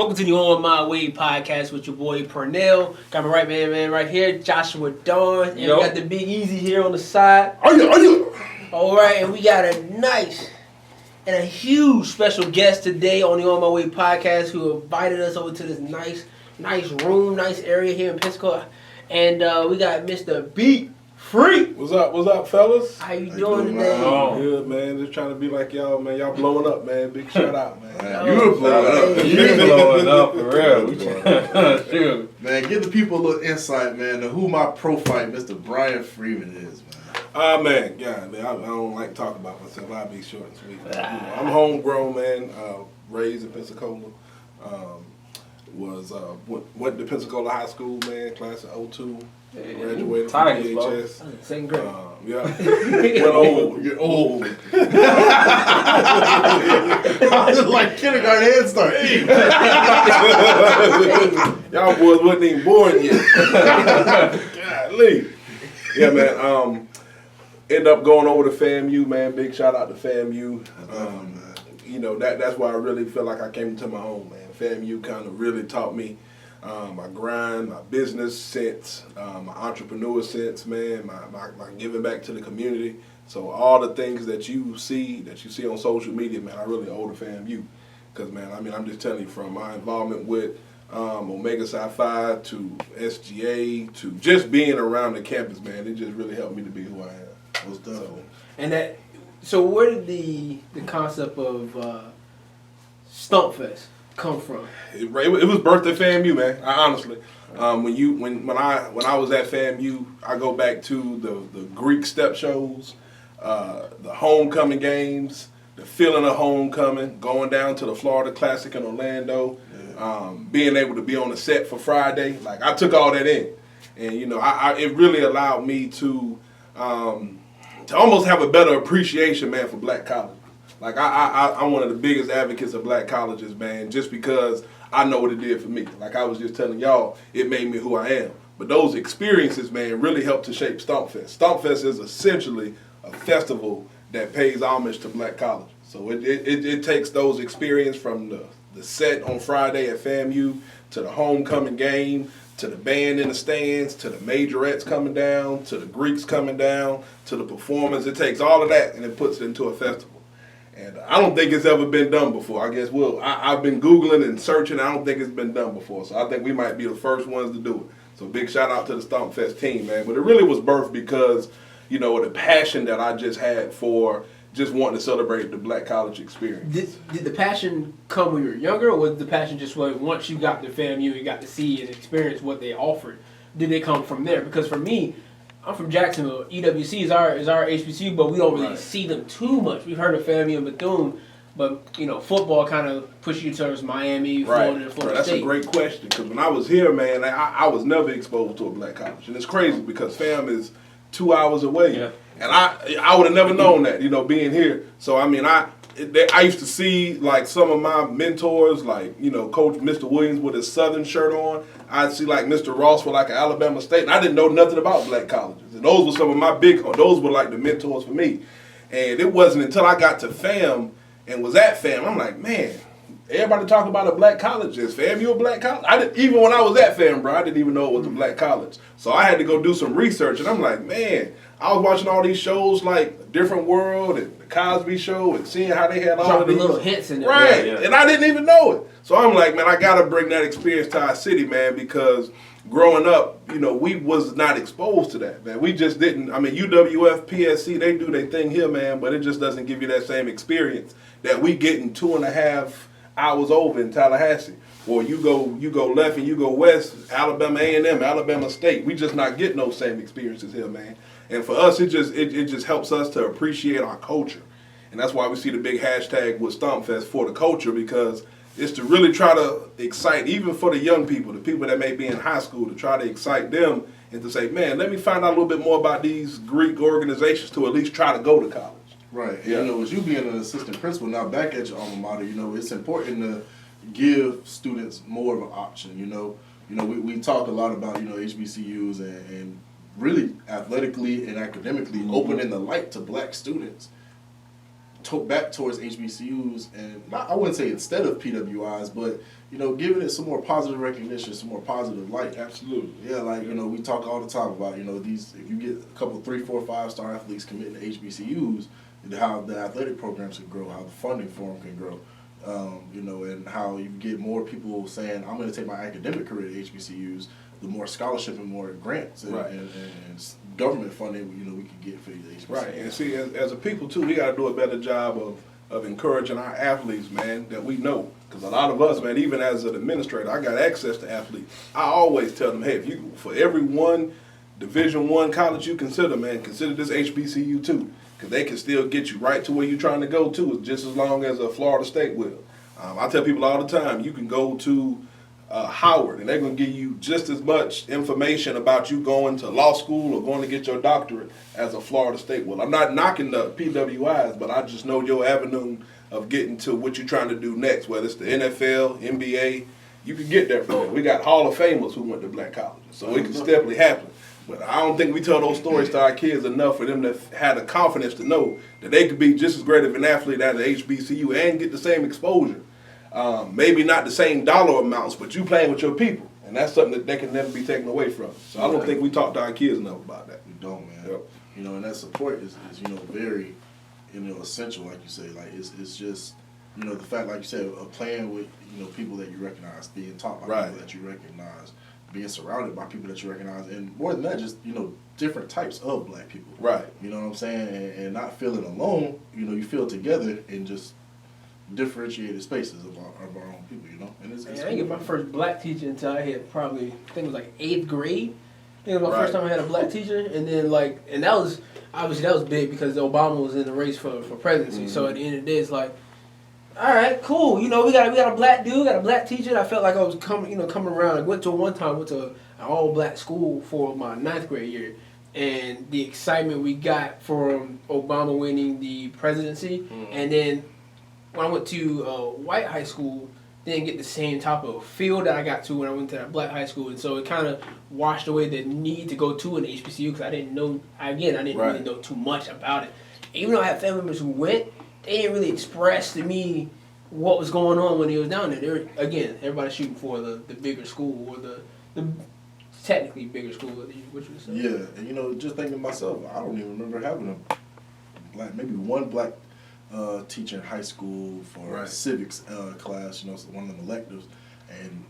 Welcome to the OnMyWay Podcast with your boy Pernell. Got my right man right here, Joshua Dawn. And we got the Big Easy here on the side. Are you? All right, and we got a nice and a huge special guest today on the OnMyWay Podcast who invited us over to this nice room, nice area here in Pensacola. And we got Mr. Beat Free. What's up, fellas? How you doing today? Good, man. Just trying to be like y'all, man. Y'all blowing up, man. Big shout out, man. You're blowing up. You're blowing up, for real. Shoot. Man, give the people a little insight, man, to who my pro-fight Mr. Bryan Freeman is, man. Man, I don't like to talk about myself. I'll be short and sweet. I'm homegrown, man. Raised in Pensacola. Went to Pensacola High School, man. Class of 02. Graduated from PHS. Same grade. Yeah. Went old. You're old. I was like kindergarten Head Start. Y'all boys wasn't even born yet. Golly. Yeah, man. End up going over to FAMU, man. Big shout out to FAMU. You know, that's why I really feel like I came into my own, man. FAMU kind of really taught me my grind, my business sense, my entrepreneur sense, man, my giving back to the community. So all the things that you see on social media, man, I really owe to FAMU. Because, man, I'm just telling you, from my involvement with Omega Psi Phi to SGA to just being around the campus, man, it just really helped me to be who I am. Most definitely. So where did the concept of Stompfest come from? It was birthed at FAMU, man. Honestly, when I was at FAMU, I go back to the Greek step shows, the homecoming games, the feeling of homecoming, going down to the Florida Classic in Orlando, being able to be on the set for Friday. Like, I took all that in, and you know, it really allowed me to almost have a better appreciation, man, for black colleges. Like, I'm one of the biggest advocates of black colleges, man, just because I know what it did for me. Like I was just telling y'all, it made me who I am. But those experiences, man, really helped to shape Stompfest. Stompfest is essentially a festival that pays homage to black colleges. So it takes those experiences from the set on Friday at FAMU to the homecoming game, to the band in the stands, to the majorettes coming down, to the Greeks coming down, to the performers. It takes all of that and it puts it into a festival. And I don't think it's ever been done before. I guess I've been Googling and searching. I don't think it's been done before. So I think we might be the first ones to do it. So big shout out to the Stompfest team, man. But it really was birthed because, you know, the passion that I just had for just wanting to celebrate the black college experience. Did the passion come when you were younger, or was the passion just once you got to FAMU and got to see and experience what they offered? Did it come from there? Because for me, I'm from Jacksonville. EWC is our HBCU, but we don't really see them too much. We've heard of FAMU and Bethune, but you know, football kind of pushes you towards Miami, Florida, and Florida State. That's a great question, because when I was here, man, I was never exposed to a black college, and it's crazy because FAM is 2 hours away, and I would have never known that, you know, being here. So I mean, I used to see like some of my mentors, like, you know, Coach Mr. Williams with his Southern shirt on. I'd see like Mr. Ross for like an Alabama State, and I didn't know nothing about black colleges. And those were some of my those were like the mentors for me. And it wasn't until I got to FAM and was at FAM, I'm like, man, everybody talk about a black college. Is FAMU a black college? Even when I was at FAM, bro, I didn't even know it was a black college. So I had to go do some research, and I'm like, man, I was watching all these shows like Different World and The Cosby Show and seeing how they had all of these little hits in there. Right, and I didn't even know it. So I'm like, man, I got to bring that experience to our city, man, because growing up, you know, we was not exposed to that, man. We just didn't. I mean, UWF, PSC, they do their thing here, man, but it just doesn't give you that same experience that we get in 2.5 hours over in Tallahassee. Or you go left and you go west, Alabama A&M, Alabama State. We just not getting those same experiences here, man. And for us, it just helps us to appreciate our culture. And that's why we see the big hashtag with Stompfest for the culture, because it's to really try to excite, even for the young people, the people that may be in high school, to try to excite them and to say, man, let me find out a little bit more about these Greek organizations to at least try to go to college. Right. Yeah. You know, as you being an assistant principal now back at your alma mater, you know, it's important to give students more of an option. You know, we talk a lot about, you know, HBCUs and really athletically and academically opening the light to black students. back towards HBCUs, and I wouldn't say instead of PWIs, but giving it some more positive recognition, some more positive light. Absolutely. Yeah, like we talk all the time about these. If you get a couple 3, 4, 5-star athletes committing to HBCUs, how the athletic programs can grow, how the funding for them can grow. And how you get more people saying, I'm going to take my academic career to HBCUs, the more scholarship and more grants and, right. and government funding, we can get for the HBCUs. Right, and see, as a people, too, we got to do a better job of encouraging our athletes, man, that we know. Because a lot of us, man, even as an administrator, I got access to athletes. I always tell them, hey, for every one Division I college you consider, man, consider this HBCU, too. Because they can still get you right to where you're trying to go to, just as long as a Florida State will. I tell people all the time, you can go to Howard, and they're going to give you just as much information about you going to law school or going to get your doctorate as a Florida State will. I'm not knocking the PWIs, but I just know your avenue of getting to what you're trying to do next, whether it's the NFL, NBA, you can get there from there. We got Hall of Famers who went to black colleges, so it can definitely happen. But I don't think we tell those stories to our kids enough for them to have the confidence to know that they could be just as great of an athlete at an HBCU and get the same exposure. Maybe not the same dollar amounts, but you playing with your people. And that's something that they can never be taken away from. So I don't think we talk to our kids enough about that. We don't, man. Yep. And that support is very, essential, like you say. Like, it's just, the fact, like you said, of playing with, people that you recognize, being taught by right. people that you recognize, being surrounded by people that you recognize, and more than that, just, different types of black people. Right. You know what I'm saying? And not feeling alone, you feel together in just differentiated spaces of our own people, And it's I didn't get my first black teacher until I had probably, I think it was like 8th grade. I think it was my first time I had a black teacher, and then and that was, obviously that was big because Obama was in the race for presidency, so at the end of the day, it's like, all right, cool. We got a black dude, got a black teacher. I felt like I was coming around. I went to an all black school for my 9th grade year, and the excitement we got from Obama winning the presidency, and then when I went to white high school, didn't get the same type of feel that I got to when I went to that black high school, and so it kind of washed away the need to go to an HBCU because I didn't really know too much about it. Even though I had family members who went, they didn't really express to me what was going on when he was down there. Everybody's shooting for the bigger school or the technically bigger school, which was yeah. And just thinking to myself, I don't even remember having maybe one black teacher in high school for a civics class. One of them electives, and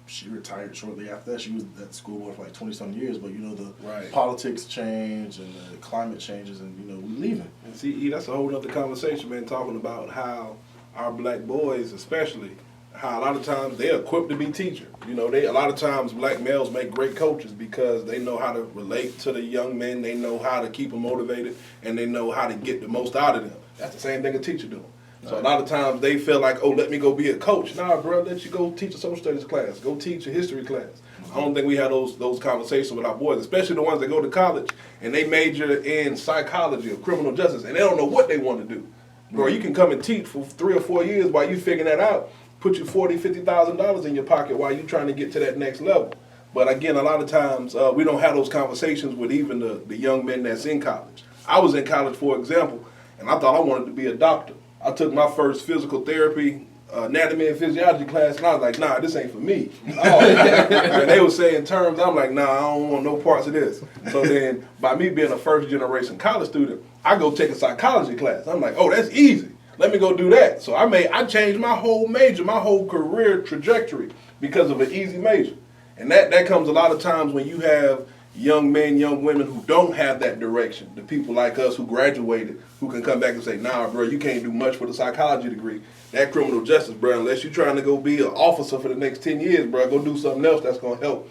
she retired shortly after that. She was at the school board for like 20-some years, but the politics change and the climate changes, and we leaving. And see, that's a whole other conversation, man, talking about how our black boys, especially, how a lot of times they're equipped to be teachers. A lot of times black males make great coaches because they know how to relate to the young men, they know how to keep them motivated, and they know how to get the most out of them. That's the same thing a teacher doing. So a lot of times they feel like, oh, let me go be a coach. Nah, bro, let you go teach a social studies class. Go teach a history class. I don't think we have those conversations with our boys, especially the ones that go to college and they major in psychology or criminal justice and they don't know what they want to do. Bro, you can come and teach for 3 or 4 years while you figuring that out. Put you $40,000, $50,000 in your pocket while you're trying to get to that next level. But again, a lot of times we don't have those conversations with even the young men that's in college. I was in college, for example, and I thought I wanted to be a doctor. I took my first physical therapy, anatomy and physiology class, and I was like, nah, this ain't for me. And they were saying terms, I'm like, nah, I don't want no parts of this. So then, by me being a first-generation college student, I go take a psychology class. I'm like, oh, that's easy. Let me go do that. So I changed my whole major, my whole career trajectory because of an easy major. And that comes a lot of times when you have young men, young women who don't have that direction. The people like us who graduated, who can come back and say, nah, bro, you can't do much for the psychology degree. That criminal justice, bro, unless you're trying to go be an officer for the next 10 years, bro, go do something else that's going to help,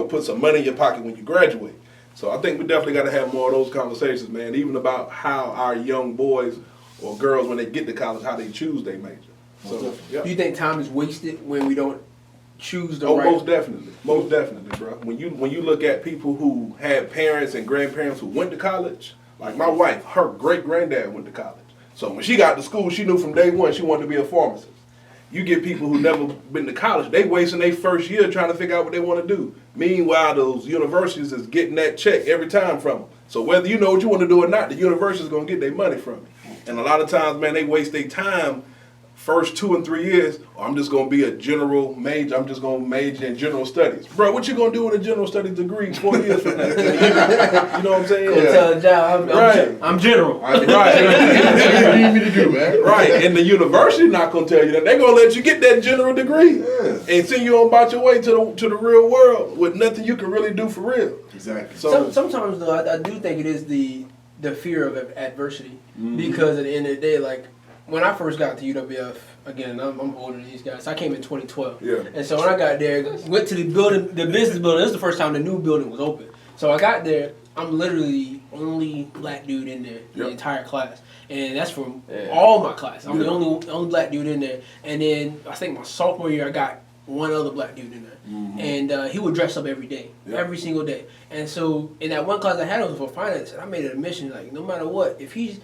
put some money in your pocket when you graduate. So I think we definitely got to have more of those conversations, man, even about how our young boys or girls, when they get to college, how they choose their major. So, yeah. Do you think time is wasted when we don't choose the right? Most definitely, bro. When you look at people who had parents and grandparents who went to college, like my wife, her great-granddad went to college. So when she got to school, she knew from day one she wanted to be a pharmacist. You get people who never been to college, they wasting their first year trying to figure out what they want to do. Meanwhile, those universities is getting that check every time from them. So whether you know what you want to do or not, the university is going to get their money from you. And a lot of times, man, they waste their time first 2 and 3 years. I'm just going to be a general major. I'm just going to major in general studies. Bro, what you going to do with a general studies degree 4 years from now? You know what I'm saying? Go tell a job, I'm general. Right. What do you need me to do, man? Right. And the university not going to tell you that. They're going to let you get that general degree and send you on about your way to the real world with nothing you can really do for real. Exactly. So Sometimes, though, I do think it is the fear of adversity. Because at the end of the day, like, when I first got to UWF, again, I'm older than these guys. I came in 2012. Yeah. And so when I got there, went to the business building. This is the first time the new building was open. So I got there, I'm literally the only black dude in there, the entire class. And that's from all my class. I'm the only black dude in there. And then I think my sophomore year, I got one other black dude in there. And he would dress up every day, every single day. And so in that one class I had, it was for finance. And I made it a mission, like, no matter what, if he's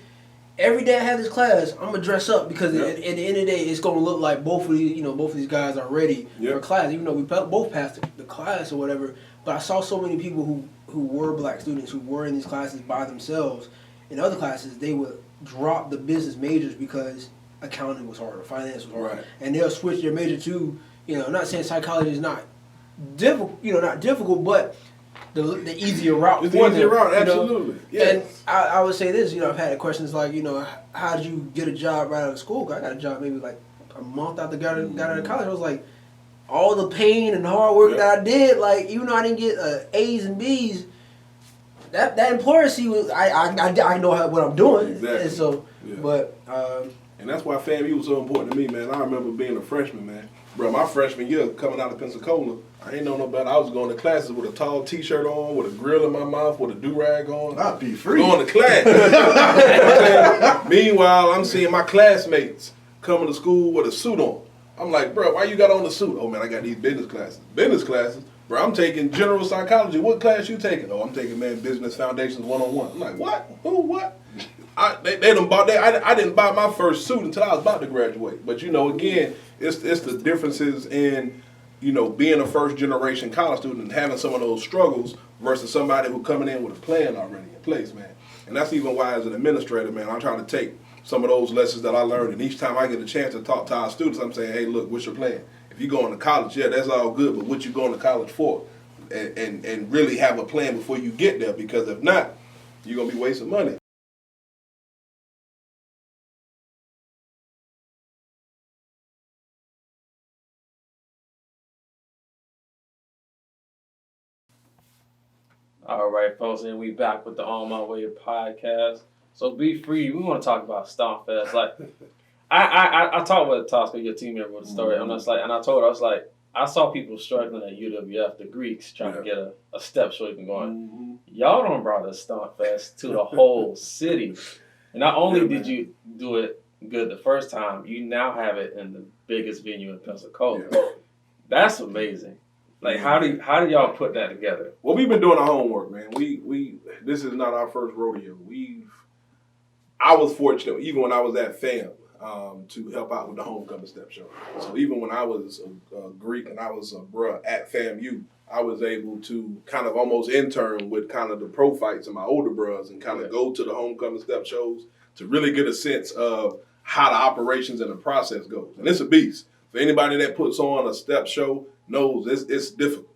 every day I have this class, I'm gonna dress up because at the end of the day, it's gonna look like both of these guys are ready for class. Even though we both passed the class or whatever, but I saw so many people who were black students who were in these classes by themselves. In other classes, they would drop the business majors because accounting was hard or finance was hard, and they'll switch their major to. I'm not saying psychology is not difficult, but the easier route. It's the easier route, absolutely. And I would say this, I've had questions like, how did you get a job right out of school? I got a job maybe like a month after got out of college. I was like, all the pain and hard work that I did, like, even though I didn't get A's and B's, that employer I know what I'm doing. Exactly. And so, but and that's why FAMU was so important to me, man. I remember being a freshman, man. Bro, my freshman year coming out of Pensacola, I ain't know no better. I was going to classes with a tall T-shirt on, with a grill in my mouth, with a do-rag on. I'd be free. Going to class. Meanwhile, I'm seeing my classmates coming to school with a suit on. I'm like, bro, why you got on the suit? Oh, man, I got these business classes. Business classes? Bro, I'm taking general psychology. What class you taking? Oh, I'm taking, man, business foundations 101. I'm like, what? Who? What? They done bought that. I didn't buy my first suit until I was about to graduate. But, again, it's the differences in, being a first generation college student and having some of those struggles versus somebody who coming in with a plan already in place, man. And that's even why as an administrator, man, I'm trying to take some of those lessons that I learned, and each time I get a chance to talk to our students, I'm saying, hey, look, what's your plan? If you're going to college, that's all good, but what you going to college for? And really have a plan before you get there, because if not, you're going to be wasting money. All right, folks, and we back with the OnMyWay Podcast. So be free. We want to talk about Stompfest. Like, I talked with Tosca, your team member, with the story. I'm just like, and I told her, I was like, I saw people struggling at UWF, the Greeks, trying to get a step show even going. Y'all done brought a Stompfest to the whole city. And not only did you do it good the first time, you now have it in the biggest venue in Pensacola. That's amazing. Like, how do y'all put that together? Well, we've been doing our homework, man. We this is not our first rodeo. I was fortunate, even when I was at FAM, to help out with the homecoming step show. So even when I was a Greek and I was a bruh at FAMU, I was able to kind of almost intern with kind of the pro fights and my older bros and kind of go to the homecoming step shows to really get a sense of how the operations and the process goes. And it's a beast. For anybody that puts on a step show knows it's difficult.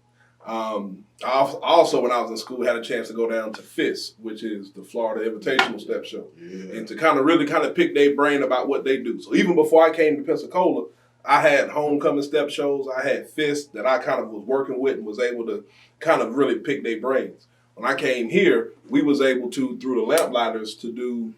I also, when I was in school, had a chance to go down to FIS, which is the Florida Invitational Step Show, and to really pick their brain about what they do. So even before I came to Pensacola, I had homecoming step shows. I had FIS that I kind of was working with and was able to kind of really pick their brains. When I came here, we was able to, through the Lamplighters, to do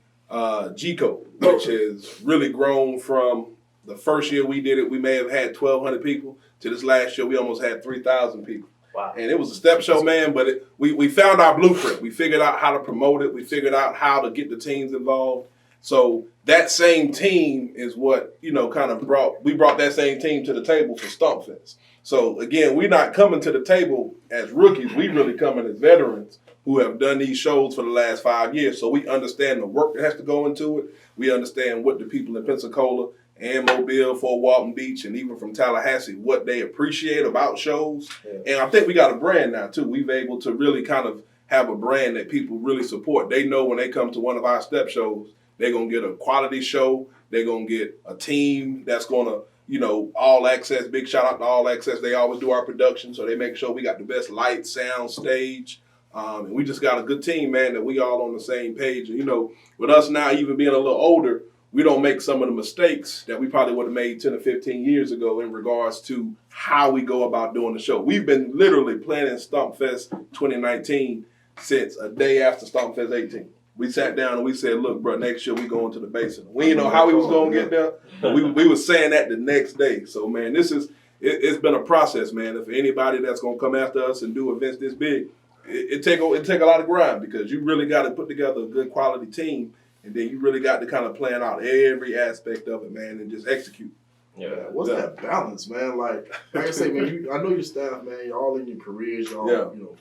G-Code, which has really grown from the first year we did it, we may have had 1,200 people. To this last year, we almost had 3,000 people. Wow. And it was a step show, man, but we found our blueprint. We figured out how to promote it. We figured out how to get the teams involved. So that same team is what, kind of we brought that same team to the table for Stompfest. So again, we're not coming to the table as rookies. We really coming as veterans who have done these shows for the last 5 years. So we understand the work that has to go into it. We understand what the people in Pensacola and Mobile, Fort Walton Beach, and even from Tallahassee, what they appreciate about shows. Yeah. And I think we got a brand now, too. We've able to really kind of have a brand that people really support. They know when they come to one of our step shows, They're going to get a quality show. They're going to get a team that's going to, All Access. Big shout out to All Access. They always do our production, so they make sure we got the best light, sound, stage. And we just got a good team, man, that we all on the same page. And, with us now even being a little older, we don't make some of the mistakes that we probably would have made 10 or 15 years ago in regards to how we go about doing the show. We've been literally planning Stompfest 2019 since a day after Stompfest 18. We sat down and we said, look, bro, next year we going to the basin. We didn't know how we was going to get there, but we were saying that the next day. So, man, it's been a process, man. If anybody that's going to come after us and do events this big, it take a lot of grind because you really got to put together a good quality team, and then you really got to kind of plan out every aspect of it, man, and just execute. Yeah, what's that balance, man? Like I say, man, I know your staff, man. You're all in your careers, y'all,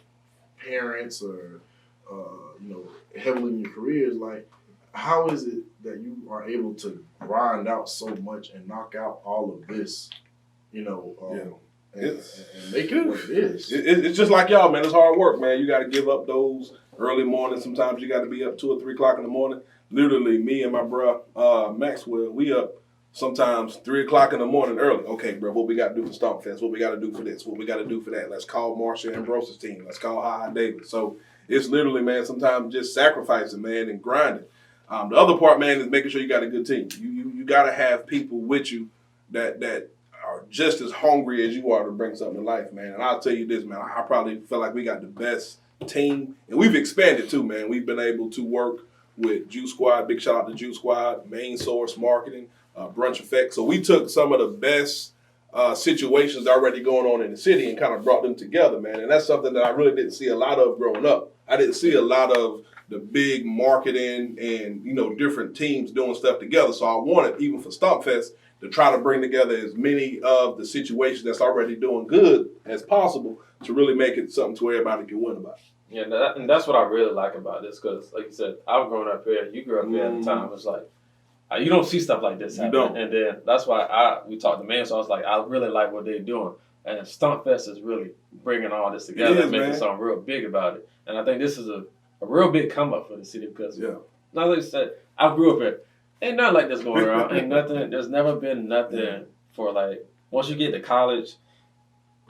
parents or heavily in your careers. Like, how is it that you are able to grind out so much and knock out all of this, and make it what it is? It's just like y'all, man. It's hard work, man. You got to give up those early mornings. Sometimes you got to be up 2 or 3 o'clock in the morning. Literally, me and my bro Maxwell, we up sometimes 3 o'clock in the morning early. Okay, bro, what we got to do for Stompfest? What we got to do for this? What we got to do for that? Let's call Marsha Ambrose's team. Let's call Ha David. So it's literally, man, sometimes just sacrificing, man, and grinding. The other part, man, is making sure you got a good team. You got to have people with you that are just as hungry as you are to bring something to life, man. And I'll tell you this, man, I probably feel like we got the best team. And we've expanded too, man. We've been able to work with Juice Squad. Big shout out to Juice Squad, Main Source Marketing, Brunch Effect. So we took some of the best situations already going on in the city and kind of brought them together, man. And that's something that I really didn't see a lot of growing up. I didn't see a lot of the big marketing and, different teams doing stuff together. So I wanted, even for Stompfest, to try to bring together as many of the situations that's already doing good as possible to really make it something to where everybody can win about. Yeah, and that's what I really like about this because, like you said, I've grown up here. You grew up here at the time. It's like, you don't see stuff like this happen. You don't. And then that's why we talked to man, so I was like, I really like what they're doing. And Stompfest is really bringing all this together and making something real big about it. And I think this is a real big come up for the city because, like I said, I grew up here. Ain't nothing like this going around. Ain't nothing. There's never been nothing for like, once you get to college,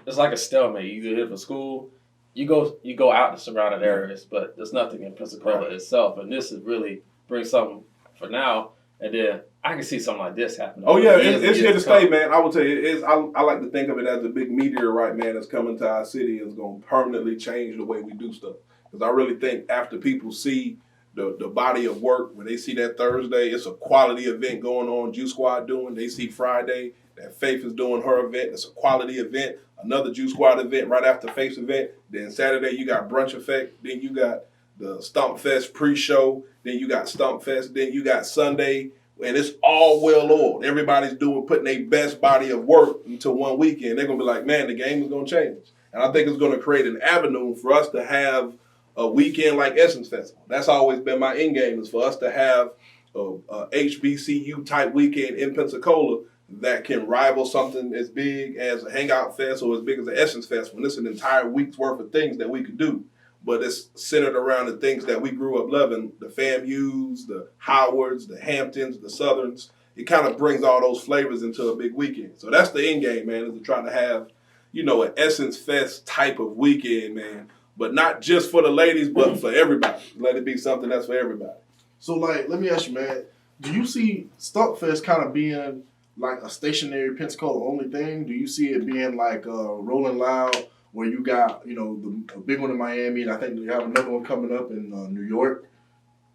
it's like a stalemate. You either hit for school, you go out to surrounding areas, but there's nothing in Pensacola itself. And this is really bring something for now. And then I can see something like this happening. Oh, yeah, it's here to stay, man. I will tell you, I like to think of it as a big meteorite, man, that's coming to our city and is going to permanently change the way we do stuff. Because I really think after people see the body of work, when they see that Thursday, it's a quality event going on, Juice Squad doing. They see Friday, that Faith is doing her event. It's a quality event. Another Juice Squad event right after Faith's event. Then Saturday, you got Brunch Effect. Then you got the Stompfest pre-show. Then you got Stompfest. Then you got Sunday. And it's all well-oiled. Everybody's putting their best body of work into one weekend. They're going to be like, man, the game is going to change. And I think it's going to create an avenue for us to have a weekend like Essence Festival. That's always been my end game, is for us to have a HBCU type weekend in Pensacola that can rival something as big as a Hangout Fest or as big as the Essence Fest, when it's an entire week's worth of things that we could do. But it's centered around the things that we grew up loving, the FAMUs, the Howards, the Hamptons, the Southerns. It kind of brings all those flavors into a big weekend. So that's the end game, man, is to try to have, an Essence Fest type of weekend, man. But not just for the ladies, but for everybody. Let it be something that's for everybody. So, let me ask you, man, do you see Stompfest kind of being like a stationary Pensacola only thing? Do you see it being like Rolling Loud, where you got, a big one in Miami, and I think you have another one coming up in New York,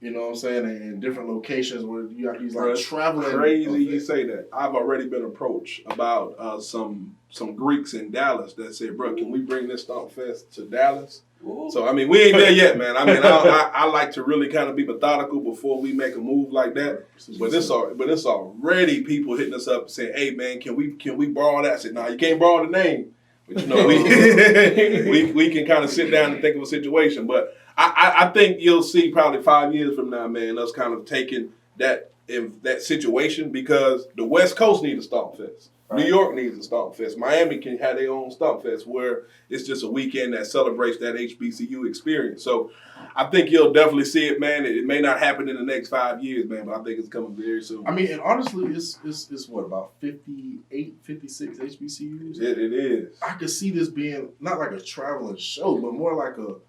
you know what I'm saying, and different locations where you got these traveling. Crazy you say that. I've already been approached about some Greeks in Dallas that said, bro, can we bring this Stompfest to Dallas? Ooh. So, we ain't there yet, man. I like to really kind of be methodical before we make a move like that. But it's already people hitting us up saying, hey, man, can we borrow that? I said, no, you can't borrow the name. But, we can kind of sit down and think of a situation. But I think you'll see probably 5 years from now, man, us kind of taking that in that situation because the West Coast needs a Stompfest. Right. New York needs a Stompfest. Miami can have their own Stompfest where it's just a weekend that celebrates that HBCU experience. So I think you'll definitely see it, man. It may not happen in the next 5 years, man, but I think it's coming very soon. I mean, and honestly, it's what, about 58, 56 HBCUs? It is. I could see this being not like a traveling show, but more like a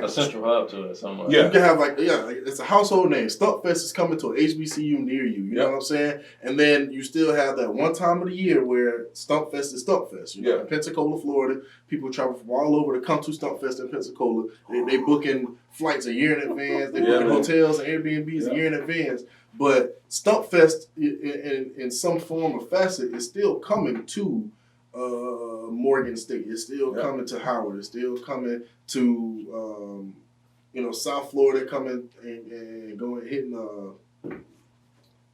central hub to it somewhere. Yeah. You can have like it's a household name. Stompfest is coming to an HBCU near you. You know what I'm saying? And then you still have that one time of the year where Stompfest is Stompfest. You know, in Pensacola, Florida, people travel from all over to come to Stompfest in Pensacola. They booking flights a year in advance. They booking hotels and Airbnbs a year in advance. But Stompfest, in some form or facet, is still coming to Morgan State. It's still coming to Howard. It's still coming to South Florida, coming and going hitting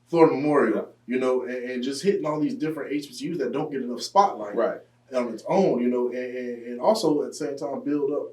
Florida Memorial. You know, and just hitting all these different HBCUs that don't get enough spotlight on its own. You know, and also at the same time build up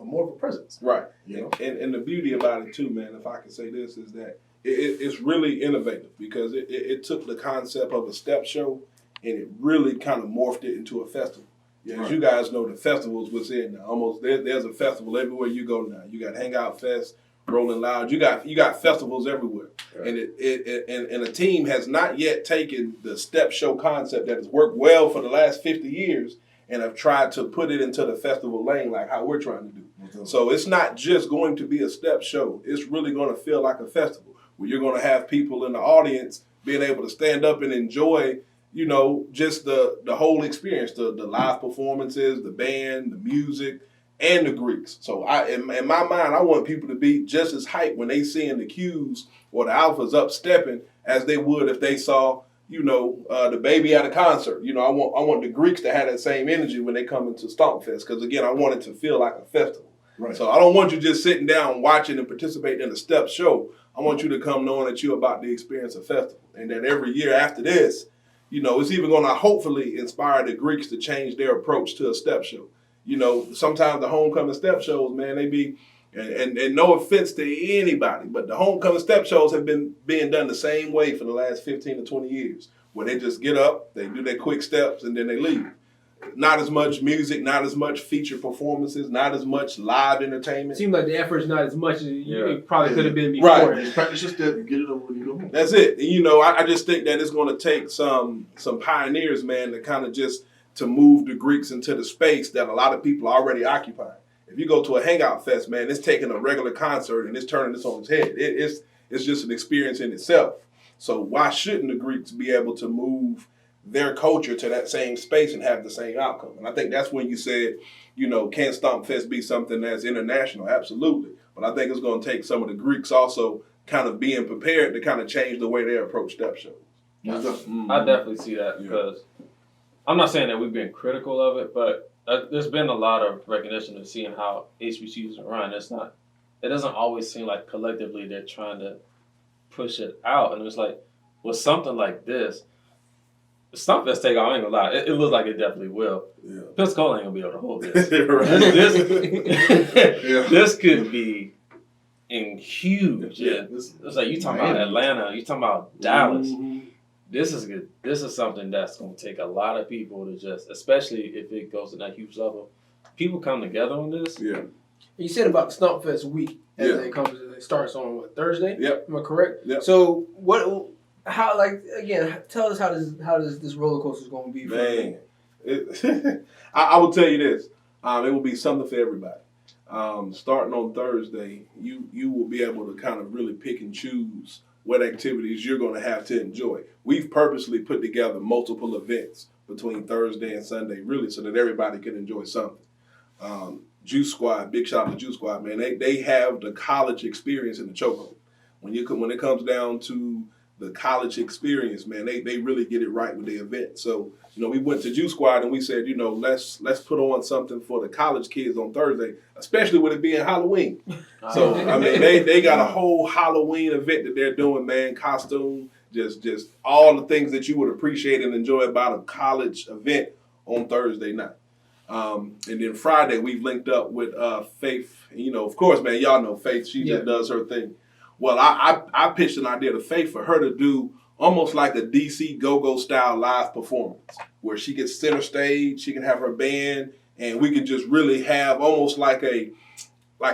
a more of a presence. Right. You know, and the beauty about it too, man. If I can say this, is that it's really innovative because it took the concept of a step show and it really kind of morphed it into a festival. Yeah, as you guys know, the festivals was in now. Almost there's a festival everywhere you go now. You got Hangout Fest, Rolling Loud. You got festivals everywhere, and and a team has not yet taken the step show concept that has worked well for the last 50 years and have tried to put it into the festival lane like how we're trying to do. Mm-hmm. So it's not just going to be a step show. It's really going to feel like a festival where you're going to have people in the audience being able to stand up and enjoy, you know, just the whole experience, the live performances, the band, the music, and the Greeks. So in my mind, I want people to be just as hyped when they seeing the Qs or the Alphas up stepping as they would if they saw, you know, the Baby at a concert. You know, I want the Greeks to have that same energy when they come into Stompfest because, again, I want it to feel like a festival. Right. So I don't want you just sitting down watching and participating in a step show. I want you to come knowing that you're about to experience a festival and that every year after this, you know, it's even going to hopefully inspire the Greeks to change their approach to a step show. You know, sometimes the homecoming step shows, man, they be, and no offense to anybody, but the homecoming step shows have been being done the same way for the last 15 to 20 years, where they just get up, they do their quick steps, and then they leave. Not as much music, not as much feature performances, not as much live entertainment. Seems like the effort's not as much as it probably could have been before. Right. It's just that you get it over when you go home. That's it. And, you know, I just think that it's going to take some pioneers, man, to kind of just to move the Greeks into the space that a lot of people are already occupying. If you go to a Hangout Fest, man, it's taking a regular concert and it's turning this on its head. It's just an experience in itself. So why shouldn't the Greeks be able to move their culture to that same space and have the same outcome? And I think that's when you said, you know, can Stompfest be something that's international? Absolutely. But I think it's going to take some of the Greeks also kind of being prepared to kind of change the way they approach step shows. I definitely see that because I'm not saying that we've been critical of it, but there's been a lot of recognition of seeing how HBCUs are run. It doesn't always seem like collectively they're trying to push it out. And it's like, with something like this, Stompfest take off, I ain't gonna lie. It looks like it definitely will. Yeah. Pensacola ain't gonna be able to hold this. This could be huge. Yeah. It's like you talking about Atlanta, you talking about Dallas. Mm-hmm. This is good. This is something that's gonna take a lot of people to just, especially if it goes to that huge level. People come together on this. Yeah. You said about the Stompfest week as it starts on Thursday. Yep. Am I correct? Yep. So how tell us how does this roller coaster is going to be for man. I will tell you this. It will be something for everybody. Starting on Thursday, you will be able to kind of really pick and choose what activities you're going to have to enjoy. We've purposely put together multiple events between Thursday and Sunday, really, so that everybody can enjoy something. Juice Squad, big shout out to Juice Squad, man. They have the college experience in the chokehold. When it comes down to the college experience, man, they really get it right with the event. So, you know, we went to Juice Squad and we said, you know, let's put on something for the college kids on Thursday, especially with it being Halloween. So, I mean, they got a whole Halloween event that they're doing, man, costume, just all the things that you would appreciate and enjoy about a college event on Thursday night. And then Friday, we've linked up with Faith. You know, of course, man, y'all know Faith. She just does her thing. Well, I pitched an idea to Faith for her to do almost like a DC Go-Go style live performance where she gets center stage, she can have her band, and we can just really have almost like a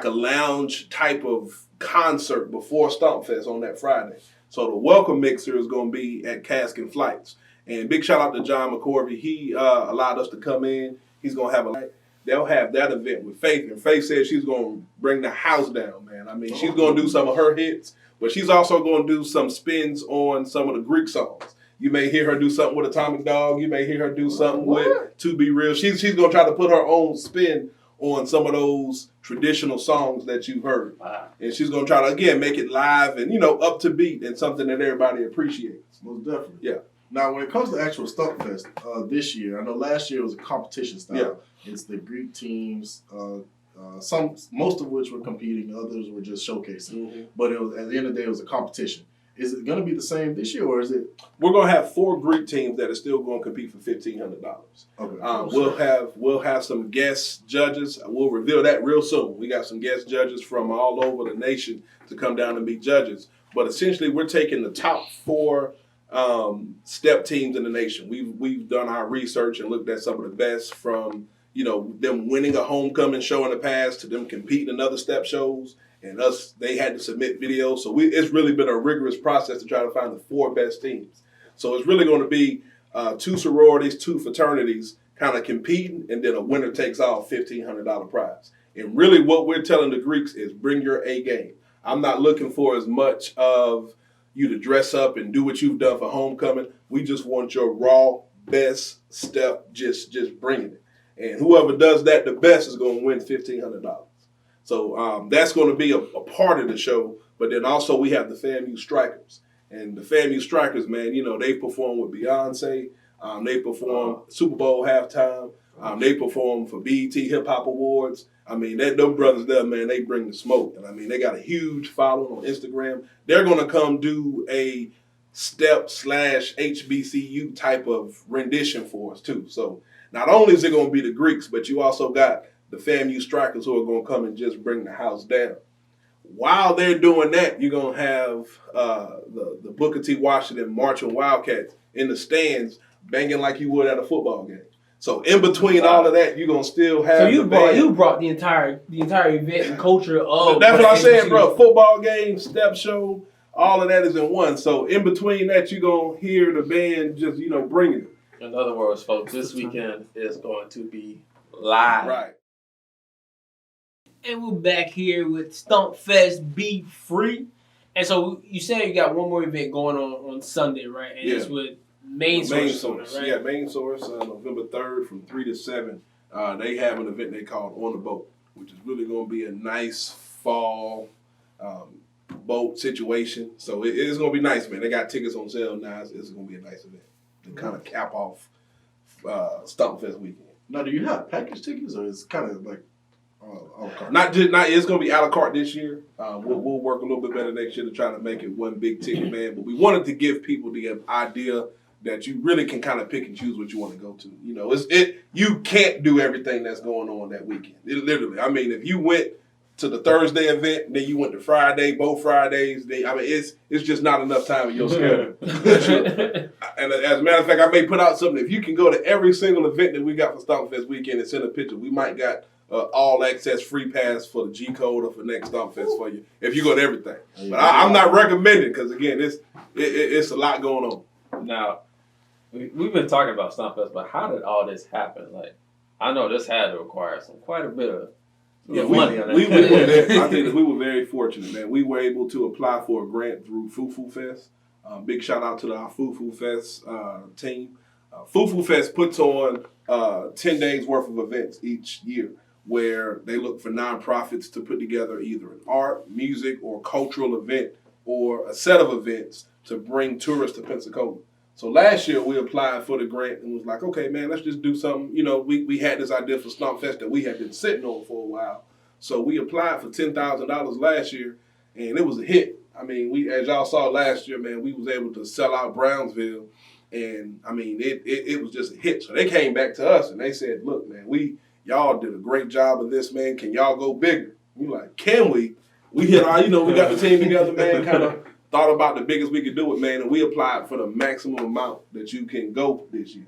lounge type of concert before Stompfest on that Friday. So the welcome mixer is going to be at Cask and Flights. And big shout out to John McCorvey. He allowed us to come in. He's going to have they'll have that event with Faith. And Faith said she's going to bring the house down, man. I mean, she's going to do some of her hits, but she's also going to do some spins on some of the Greek songs. You may hear her do something with Atomic Dog. You may hear her do something with To Be Real. She's going to try to put her own spin on some of those traditional songs that you've heard. Wow. And she's going to try to, again, make it live and, up to beat and something that everybody appreciates. Most definitely. Yeah. Now, when it comes to actual Stompfest this year, I know last year was a competition style. Yeah. It's the Greek teams, most of which were competing, others were just showcasing. Mm-hmm. But it was, at the end of the day, it was a competition. Is it going to be the same this year, or is it? We're going to have 4 Greek teams that are still going to compete for $1,500. Okay. We'll have some guest judges. We'll reveal that real soon. We got some guest judges from all over the nation to come down and be judges. But essentially, we're taking the top 4 step teams in the nation. We've done our research and looked at some of the best from them winning a homecoming show in the past to them competing in other step shows. And they had to submit videos. So it's really been a rigorous process to try to find the 4 best teams. So it's really going to be 2 sororities, 2 fraternities kind of competing, and then a winner takes all $1,500 prize. And really what we're telling the Greeks is bring your A game. I'm not looking for as much of you to dress up and do what you've done for homecoming. We just want your raw best step, just bringing it. And whoever does that the best is going to win $1,500. So that's going to be a part of the show. But then also we have the FAMU Strikers. And the FAMU Strikers, man, they perform with Beyonce. They perform Super Bowl halftime. They perform for BET Hip Hop Awards. I mean, them brothers there, man, they bring the smoke. And I mean, they got a huge following on Instagram. They're going to come do a step/HBCU type of rendition for us, too. So not only is it going to be the Greeks, but you also got the FAMU Strikers who are going to come and just bring the house down. While they're doing that, you're going to have the Booker T. Washington marching Wildcats in the stands banging like you would at a football game. So in between all of that, you're going to still have So you brought the entire event and culture of... That's what I said, bro. Football game, step show, all of that is in one. So in between that, you're going to hear the band just, bringing it. In other words, folks, this weekend is going to be live. Right. And we're back here with Stompfest Be Free. And so you said you got one more event going on Sunday, right? And it's with Main Source, right? Yeah, Main Source, November 3rd from 3 to 7. They have an event they call On the Boat, which is really going to be a nice fall boat situation. So it's going to be nice, man. They got tickets on sale now. It's going to be a nice event to kind of cap off Stompfest Weekend. Now, do you have package tickets, or is it kind of like a la carte? Not. It's going to be a la carte this year. We'll work a little bit better next year to try to make it one big ticket, man. But we wanted to give people the idea that you really can kind of pick and choose what you want to go to. You can't do everything that's going on that weekend. Literally. I mean, if you went to the Thursday event, then you went to Friday, both Fridays. It's just not enough time in your schedule. And as a matter of fact, I may put out something. If you can go to every single event that we got for Stompfest Weekend and send a picture, we might got all access free pass for the G Code or for next Stompfest for you if you go to everything. But I'm not recommending because again, it's a lot going on. Now, we've been talking about Stompfest, but how did all this happen? Like, I know this had to require quite a bit of money on that. I think we were very fortunate, man. We were able to apply for a grant through Fufu Fest. Big shout out to our Fufu Fest team. Fufu Fest puts on 10 days worth of events each year where they look for nonprofits to put together either an art, music, or cultural event or a set of events to bring tourists to Pensacola. So last year we applied for the grant and was like, okay, man, let's just do something. We had this idea for Stompfest that we had been sitting on for a while. So we applied for $10,000 last year, and it was a hit. I mean, as y'all saw last year, man, we was able to sell out Brownsville, and I mean, it was just a hit. So they came back to us and they said, look, man, y'all did a great job of this, man. Can y'all go bigger? We like, can we? we hit our, we got the team together, man, kind of thought about the biggest we could do it, man, and we applied for the maximum amount that you can go this year.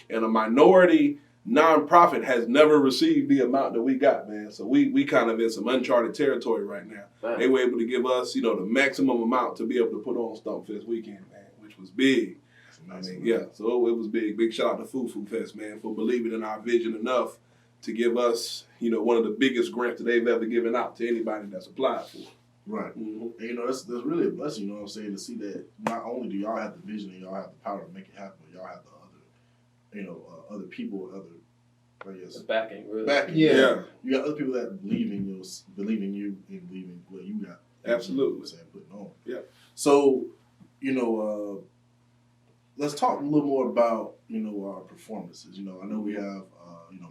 And a minority nonprofit has never received the amount that we got, man. So we kind of in some uncharted territory right now. Wow. They were able to give us, the maximum amount to be able to put on Stompfest Weekend, man, which was big. So it was big. Big shout out to Foo Fest, man, for believing in our vision enough to give us, one of the biggest grants that they've ever given out to anybody that's applied for. Right. Mm-hmm. And, that's really a blessing, you know what I'm saying, to see that not only do y'all have the vision and y'all have the power to make it happen, but y'all have the other, other people, I guess. The backing, really. Backing. Yeah. You got other people that believe in you and believe in what you got. Absolutely. Putting on. Yeah. So, let's talk a little more about, our performances. I know we have,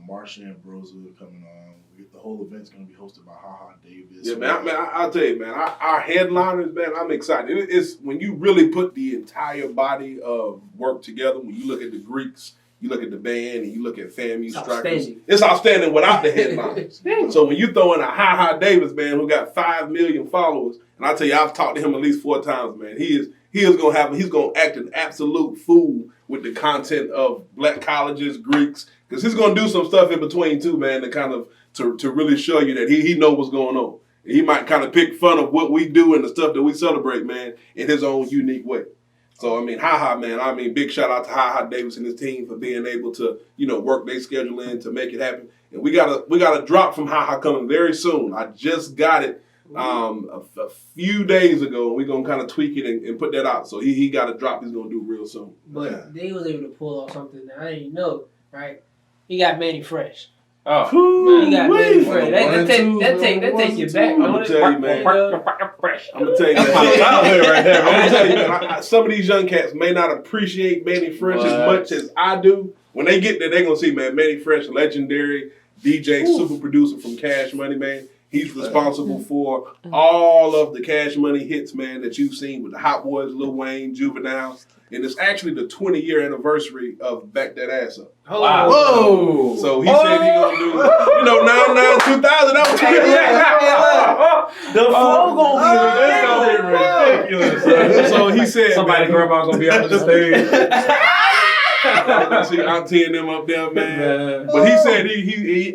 Marsha and Broza coming on. The whole event's going to be hosted by HaHa Davis. Yeah, man. I'll tell you, man. Our headliners, man. I'm excited. It's when you really put the entire body of work together. When you look at the Greeks, you look at the band, and you look at FAMU Strikers. It's outstanding without the headliners. So when you throw in a HaHa Davis, man, who got 5 million followers, and I tell you, I've talked to him at least 4 times, man. He's gonna act an absolute fool with the content of black colleges, Greeks, because he's gonna do some stuff in between too, man, to kind of to really show you that he know what's going on. He might kind of pick fun of what we do and the stuff that we celebrate, man, in his own unique way. So HaHa, man. Big shout out to HaHa Davis and his team for being able to, work their schedule in to make it happen. And we got a drop from HaHa coming very soon. I just got it a few days ago, and we're gonna kind of tweak it and put that out. So he got a drop he's gonna do real soon. But they was able to pull off something that I didn't know, right? He got Manny Fresh. Oh, man. He got Manny Fresh. That take you back. I'm gonna tell you, man. I'm gonna tell you, man. Some of these young cats may not appreciate Manny Fresh as much as I do. When they get there, they're gonna see, man, Manny Fresh, legendary DJ, super producer from Cash Money, man. He's responsible for all of the Cash Money hits, man, that you've seen with the Hot Boys, Lil Wayne, Juvenile. And it's actually the 20-year anniversary of Back That Ass Up. Wow. Whoa! So he said he gonna do, 99-2000. That was 20 years. The flow gonna be ridiculous. So he said, somebody grandma gonna be on the stage. See Auntie and them up there, man. But he said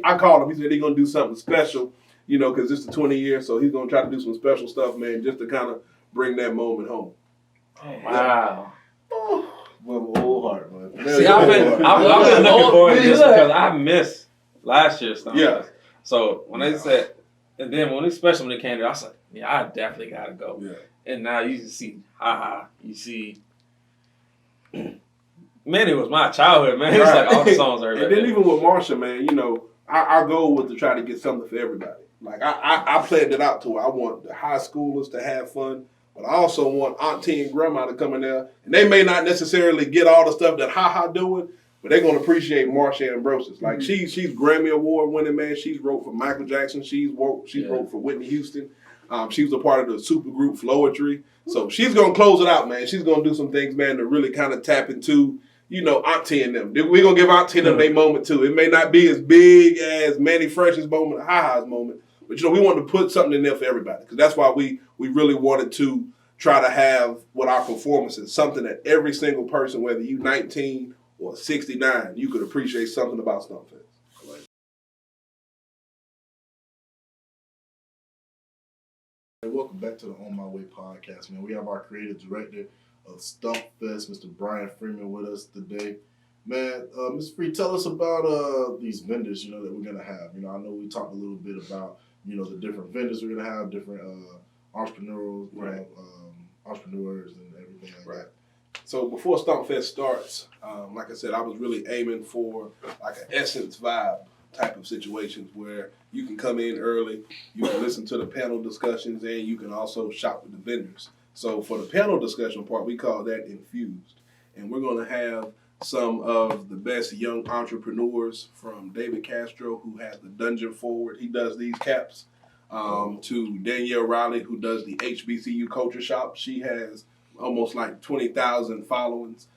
I called him. He said he's gonna do something special, because it's the 20 years. So he's gonna try to do some special stuff, man, just to kind of bring that moment home. Wow. With my whole heart, man. See, I've been looking forward to this because I missed last year's stuff. Yeah. So when they said, and then when especially when they came there, I was like, yeah, I definitely gotta go. Yeah. And now you see, you see. Man, it was my childhood, man. It's like all the songs are. And then even with Marsha, man, our goal was to try to get something for everybody. Like I planned it out to where I want the high schoolers to have fun. But I also want auntie and grandma to come in there. And they may not necessarily get all the stuff that HaHa doing, but they're going to appreciate Marsha Ambrosius. Like, she's Grammy Award winning, man. She's wrote for Michael Jackson. She's wrote for Whitney Houston. She was a part of the supergroup Flowetry. So she's going to close it out, man. She's going to do some things, man, to really kind of tap into, auntie and them. We're going to give auntie and them their moment, too. It may not be as big as Manny Fresh's moment or HaHa's moment. But, we wanted to put something in there for everybody. Because that's why we really wanted to try to have with our performances something that every single person, whether you 19 or 69, you could appreciate something about Stompfest. Welcome back to the OnMyWay Podcast, man. We have our creative director of Stompfest, Mr. Bryan Freeman, with us today. Man, Mr. Free, tell us about these vendors, that we're going to have. I know we talked a little bit about, the different vendors we're going to have, different entrepreneurs, entrepreneurs and everything like that. So before Stompfest starts, like I said, I was really aiming for like an Essence vibe type of situations where you can come in early, you can listen to the panel discussions, and you can also shop with the vendors. So for the panel discussion part, we call that Infused. And we're going to have some of the best young entrepreneurs, from David Castro, who has the Dungeon Forward. He does these caps. To Danielle Riley, who does the HBCU Culture Shop. She has almost like 20,000 followings.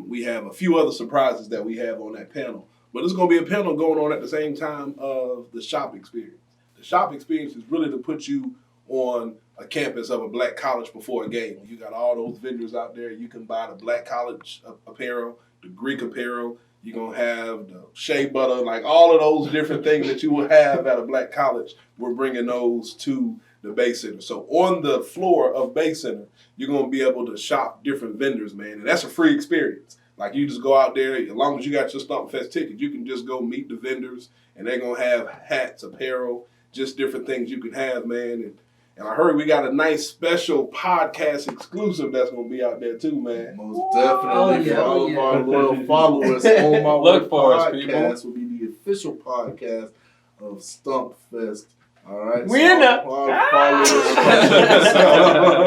We have a few other surprises that we have on that panel. But it's going to be a panel going on at the same time of the shop experience. The shop experience is really to put you on a campus of a black college before a game. You got all those vendors out there. You can buy the black college apparel, the Greek apparel. You're going to have the shea butter, like all of those different things that you will have at a black college. We're bringing those to the Bay Center. So on the floor of Bay Center, you're going to be able to shop different vendors, man. And that's a free experience. Like you just go out there, as long as you got your Stompfest ticket, you can just go meet the vendors and they're going to have hats, apparel, just different things you can have, man. And I heard we got a nice special podcast exclusive that's going to be out there too, man. Most definitely. For all of our loyal followers, On My Way Podcast will be the official podcast of Stompfest. All right. We're in there.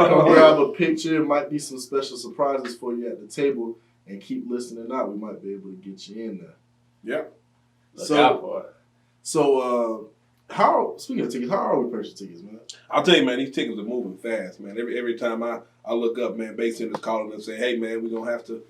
Come grab a picture. Might be some special surprises for you at the table. And keep listening out. We might be able to get you in there. Yep. So, speaking of tickets, how are we purchasing tickets, man? I'll tell you, man, these tickets are moving fast, man. Every time I look up, man, Bay Center's calling and saying, hey, man, we're going to have to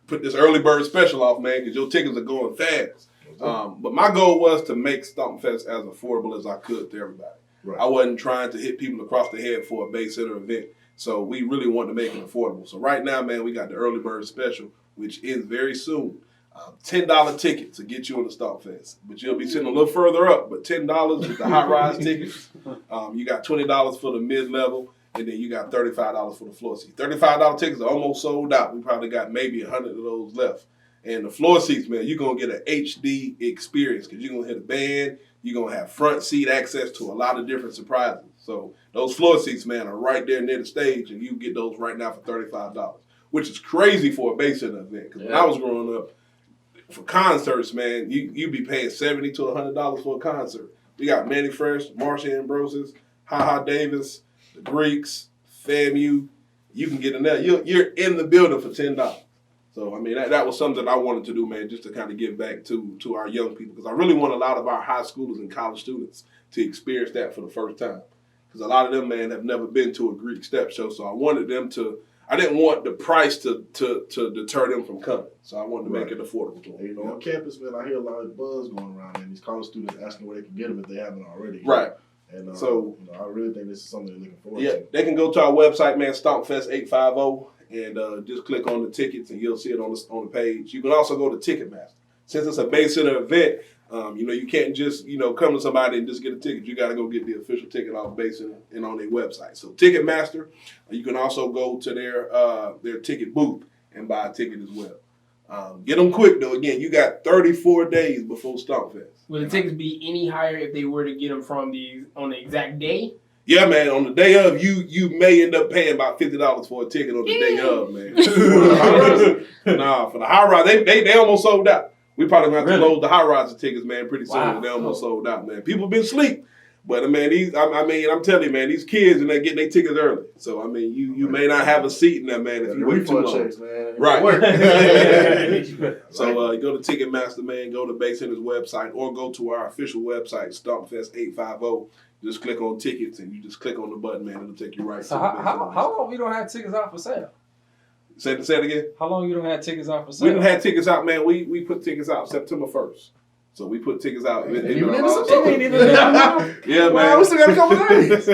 put this early bird special off, man, because your tickets are going fast. But my goal was to make Stompfest as affordable as I could to everybody. Right. I wasn't trying to hit people across the head for a Bay Center event. So we really want to make it affordable. So right now, man, we got the early bird special, which is very soon. $10 ticket to get you on the Stompfest. But you'll be sitting a little further up. But $10 with the high-rise tickets. You got $20 for the mid-level, and then you got $35 for the floor seats. $35 tickets are almost sold out. We probably got maybe 100 of those left. And the floor seats, man, you're going to get an HD experience because you're going to hit a band. You're going to have front seat access to a lot of different surprises. So those floor seats, man, are right there near the stage, and you get those right now for $35, which is crazy for a Bay Center event. Because when I was growing up, for concerts, man, you'd be paying $70 to $100 for a concert. We got Manny Fresh, Marsha Ambrosius, Ha Davis, the Greeks, FAMU. You can get in there. You're in the building for $10. So, I mean, that was something that I wanted to do, man, just to kind of give back to our young people. Because I really want a lot of our high schoolers and college students to experience that for the first time. Because a lot of them, man, have never been to a Greek step show. So I wanted them to, I didn't want the price to deter them from coming. So I wanted to make it affordable to them. You know, on campus, man, I hear a lot of buzz going around, and these college students asking where they can get them if they haven't already. Right. And so, you know, I really think this is something they're looking forward to. Yeah, they can go to our website, man, Stompfest 850. And just click on the tickets, and you'll see it on the page. You can also go to Ticketmaster. Since it's a Bay Center event, you know, you can't just, you know, come to somebody and just get a ticket. You got to go get the official ticket off Bay Center and on their website. So Ticketmaster, you can also go to their ticket booth and buy a ticket as well. Get them quick, though. Again, you got 34 days before Stompfest. Will the tickets be any higher if they were to get them on the exact day? Yeah, man. On the day of, you may end up paying about $50 for a ticket on the day of, man. Nah, for the high rise, they almost sold out. We probably gonna have to load the high rise tickets, man, pretty soon. Wow. They almost sold out, man. People been asleep, but man, I'm telling you, man, these kids and they get their tickets early. So I mean, you may not have a seat in there, man, if you wait too long. Checks, man. Right. So you go to Ticketmaster, man. Go to Bay Center's website, or go to our official website, Stompfest 850. Just click on tickets, and you just click on the button, man. It'll take you right. So how long we don't have tickets out for sale? Say it again. How long you don't have tickets out for sale? We didn't have tickets out, man. We put tickets out September 1st. So we put tickets out. Yeah, man. We still got a couple days.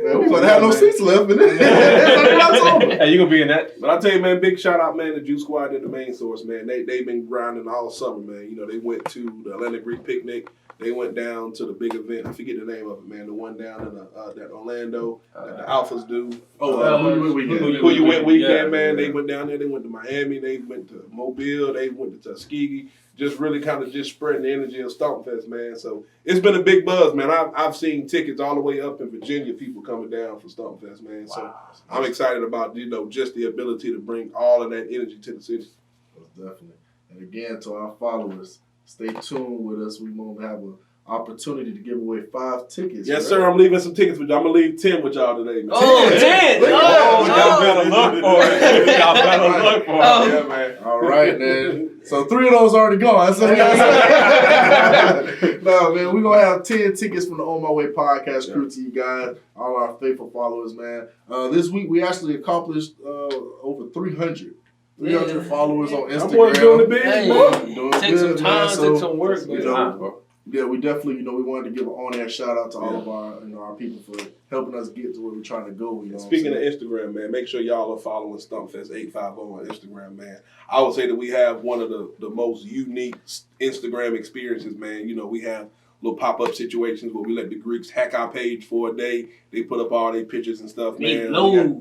Man, we might have no seats left in it. Hey, you gonna be in that? But I tell you, man, big shout out, man, to Juice Squad at the main source, man. They've been grinding all summer, man. You know, they went to the Atlantic Greek picnic. They went down to the big event. I forget the name of it, man. The one down in that Orlando that the Alphas do. Who you went weekend, man. They went down there. They went to Miami. They went to Mobile. They went to Tuskegee. Just really kind of just spreading the energy of Stompfest, man. So it's been a big buzz, man. I've seen tickets all the way up in Virginia, people coming down for Stompfest, man. Wow. So I'm excited about, you know, just the ability to bring all of that energy to the city. Most definitely. And again, to our followers, stay tuned with us. We're going to have an opportunity to give away 5 tickets. Yes, sir. I'm leaving some tickets with y'all. I'm going to leave 10 with y'all today, man. Oh, 10! Y'all better look for it. Y'all better look for it. Yeah, man. All right, man. So 3 of those already gone. So no, man, we're going to have 10 tickets from the On My Way Podcast crew to you guys, all our faithful followers, man. This week, we actually accomplished over 300 followers on Instagram. I'm doing the big, Take some time, take some work. Yeah, we definitely, we wanted to give an on-air shout-out to all of our people for helping us get to where we're trying to go. Speaking of Instagram, man, make sure y'all are following Stompfest 850 on Instagram, man. I would say that we have one of the most unique Instagram experiences, man. We have little pop-up situations where we let the Greeks hack our page for a day. They put up all their pictures and stuff, man. They load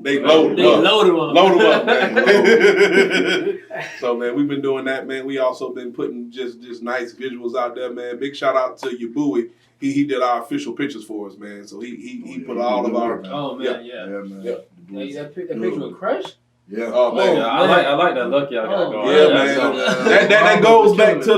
them up, man. So, man, we've been doing that, man. We also been putting just nice visuals out there, man. Big shout out to Yabui. He did our official pictures for us, man. So he put all of our. Oh man, yeah. man. Yeah. That picture with Crush. Yeah. Oh man, I like that look y'all got going. Yeah, man. That goes back to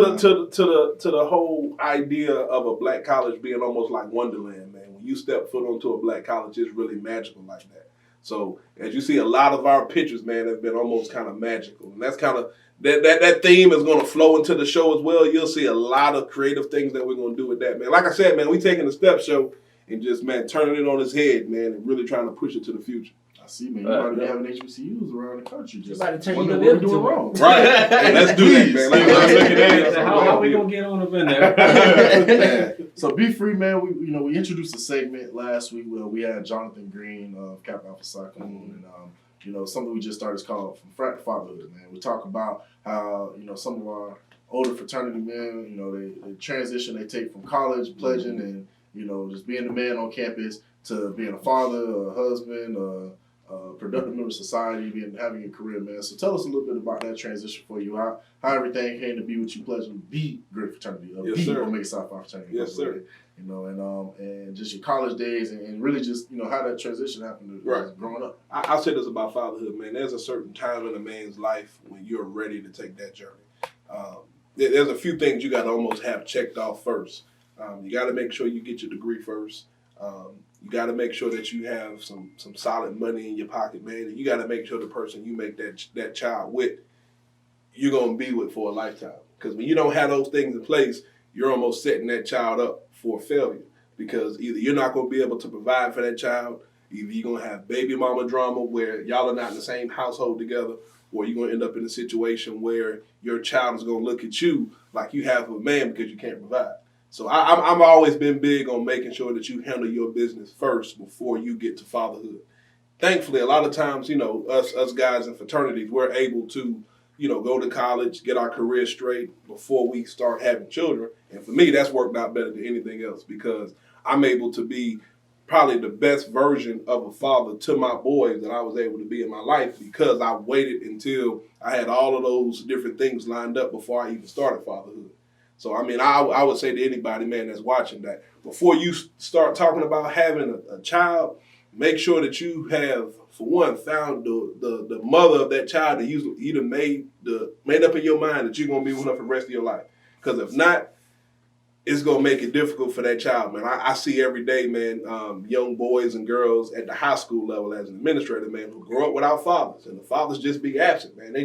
the whole idea of a black college being almost like Wonderland, man. When you step foot onto a black college, it's really magical like that. So as you see, a lot of our pictures, man, have been almost kind of magical, and that's kind of that theme is going to flow into the show as well. You'll see a lot of creative things that we're going to do with that, man. Like I said, man, we taking the step show and just, man, turning it on its head, man, and really trying to push it to the future. I see, man. You're already having HBCUs around the country. Just about to turn what you we're doing wrong. Right. Hey, let's do that, man. Let's look at that. How we gonna get on up in there? So Be Free, man. We introduced a segment last week where we had Jonathan Green of Kappa Alpha Cyclone, and something we just started is called From Frat to Fatherhood, man. We talk about how some of our older fraternity men, they transition, they take from college pledging and just being a man on campus to being a father, a husband, a productive member of society, having a career, man. So tell us a little bit about that transition for you, how everything came to be what you pledged to be great fraternity, yes, be sir. Omega Psi Phi fraternity. Yes, sir. And just your college days and really just how that transition happened growing up. I'll say this about fatherhood, man. There's a certain time in a man's life when you're ready to take that journey. There's a few things you got to almost have checked off first. You got to make sure you get your degree first. You got to make sure that you have some solid money in your pocket, man. And you got to make sure the person you make that child with, you're going to be with for a lifetime. Because when you don't have those things in place, you're almost setting that child up for failure. Because either you're not going to be able to provide for that child, either you're going to have baby mama drama where y'all are not in the same household together, or you're going to end up in a situation where your child is going to look at you like you have a man because you can't provide. So I'm always been big on making sure that you handle your business first before you get to fatherhood. Thankfully, a lot of times, us guys in fraternities, we're able to, go to college, get our career straight before we start having children. And for me, that's worked out better than anything else because I'm able to be probably the best version of a father to my boys that I was able to be in my life because I waited until I had all of those different things lined up before I even started fatherhood. So, I would say to anybody, man, that's watching that, before you start talking about having a child, make sure that you have, for one, found the mother of that child that you either made up in your mind that you're going to be with her for the rest of your life. Because if not, it's going to make it difficult for that child, man. I see every day, man, young boys and girls at the high school level as an administrator, man, who grow up without fathers. And the fathers just be absent, man.